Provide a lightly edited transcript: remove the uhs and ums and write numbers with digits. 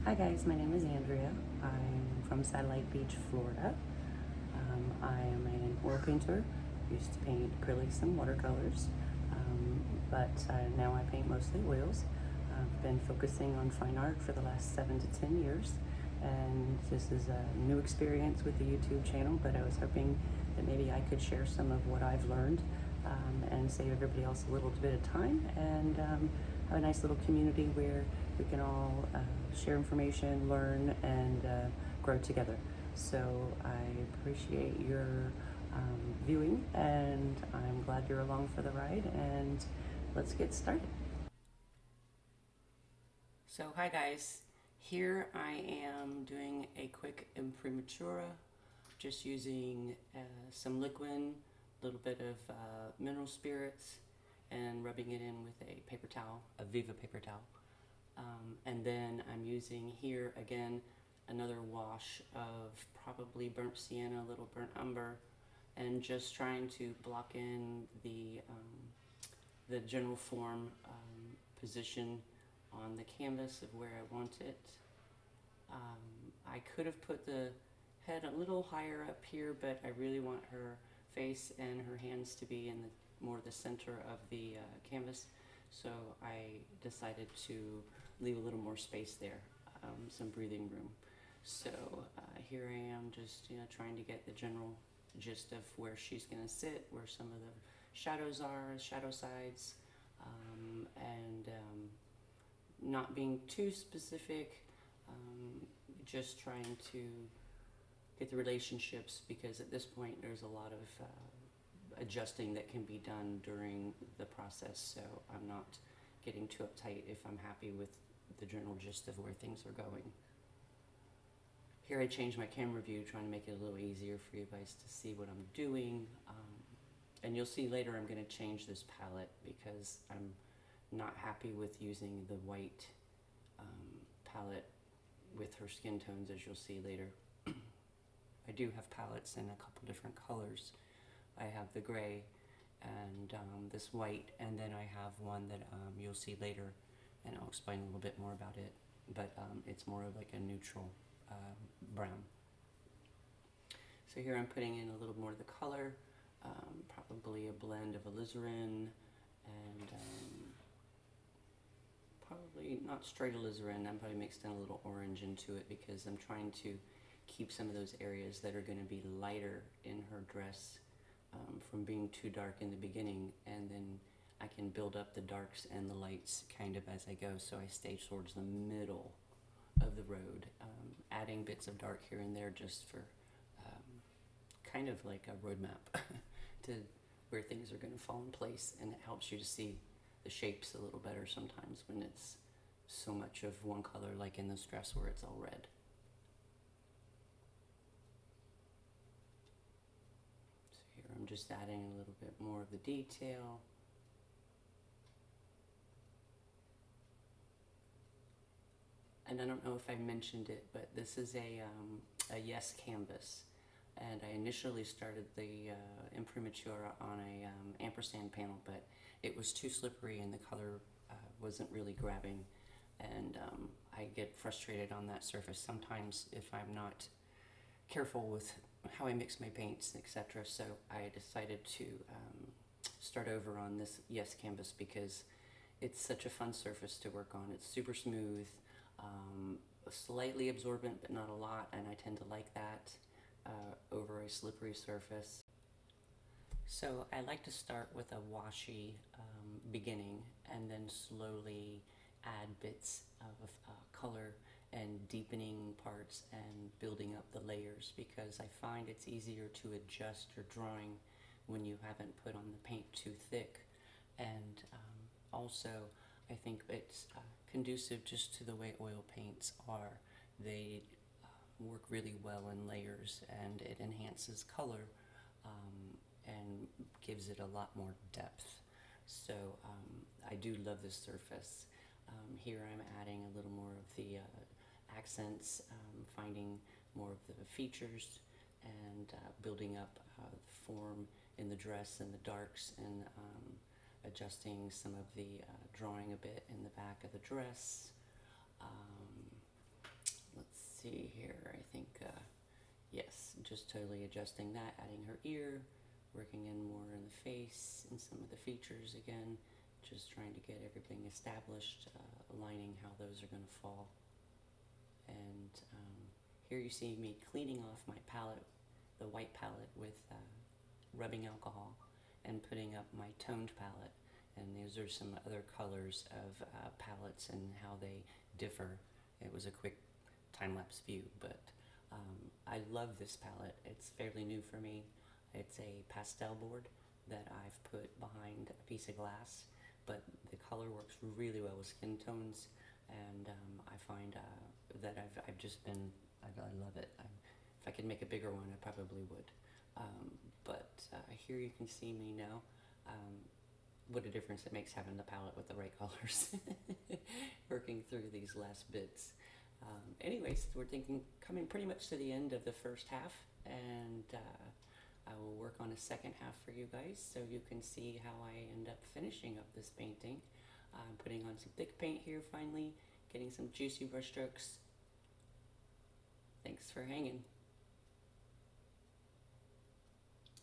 Hi guys, my name is Andrea. I'm from Satellite Beach, Florida. I am an oil painter. Used to paint acrylics and watercolors, but now I paint mostly oils. I've been focusing on fine art for the last 7 to 10 years, and this is a new experience with the YouTube channel, but I was hoping that maybe I could share some of what I've learned and save everybody else a little bit of time and have a nice little community where we can all share information, learn, and grow together. So I appreciate your viewing, and I'm glad you're along for the ride, and let's get started. So hi guys, here I am doing a quick imprimatura, just using some liquid, a little bit of mineral spirits, and rubbing it in with a paper towel, a Viva paper towel. And then I'm using here again another wash of probably burnt sienna, a little burnt umber, and just trying to block in the general form position on the canvas of where I want it. I could have put the head a little higher up here, but I really want her face and her hands to be in more the center of the canvas, so I decided to leave a little more space there, some breathing room. So here I am, just trying to get the general gist of where she's going to sit, where some of the shadows are, shadow sides, and not being too specific, just trying to get the relationships, because at this point there's a lot of adjusting that can be done during the process, so I'm not getting too uptight if I'm happy with the general gist of where things are going. Here I changed my camera view, trying to make it a little easier for you guys to see what I'm doing, and you'll see later I'm going to change this palette because I'm not happy with using the white palette with her skin tones, as you'll see later. I do have palettes in a couple different colors. I have the gray and this white, and then I have one that you'll see later, and I'll explain a little bit more about it, but it's more of like a neutral brown. So here I'm putting in a little more of the color, probably a blend of alizarin and probably not straight alizarin. I'm probably mixed in a little orange into it because I'm trying to keep some of those areas that are going to be lighter in her dress from being too dark in the beginning, and then I can build up the darks and the lights kind of as I go, so I stay towards the middle of the road, adding bits of dark here and there just for kind of like a roadmap to where things are going to fall in place, and it helps you to see the shapes a little better sometimes when it's so much of one color, like in this dress where it's all red. So here I'm just adding a little bit more of the detail. And I don't know if I mentioned it, but this is a Yes canvas. And I initially started the imprimatura on a ampersand panel, but it was too slippery and the color wasn't really grabbing. And I get frustrated on that surface sometimes if I'm not careful with how I mix my paints, etc. So I decided to start over on this Yes canvas because it's such a fun surface to work on. It's super smooth, slightly absorbent, but not a lot, and I tend to like that over a slippery surface. So I like to start with a washy beginning and then slowly add bits of color and deepening parts and building up the layers, because I find it's easier to adjust your drawing when you haven't put on the paint too thick. And also I think it's conducive just to the way oil paints are. They work really well in layers, and it enhances color and gives it a lot more depth. So I do love this surface. Here I'm adding a little more of the accents, finding more of the features, and building up the form in the dress and the darks, and adjusting some of the drawing a bit in the back of the dress. just totally adjusting that, adding her ear, working in more in the face and some of the features again, just trying to get everything established, aligning how those are going to fall. And here you see me cleaning off my palette, the white palette, with rubbing alcohol and putting up my toned palette. And these are some other colors of palettes and how they differ. It was a quick time-lapse view, but I love this palette. It's fairly new for me. It's a pastel board that I've put behind a piece of glass, but the color works really well with skin tones, and I find that I've just been, I love it. If I could make a bigger one, I probably would. But here you can see me now. What a difference it makes having the palette with the right colors. Working through these last bits. Anyways, we're coming pretty much to the end of the first half, and I will work on a second half for you guys so you can see how I end up finishing up this painting. I'm putting on some thick paint here finally, getting some juicy brush strokes. Thanks for hanging.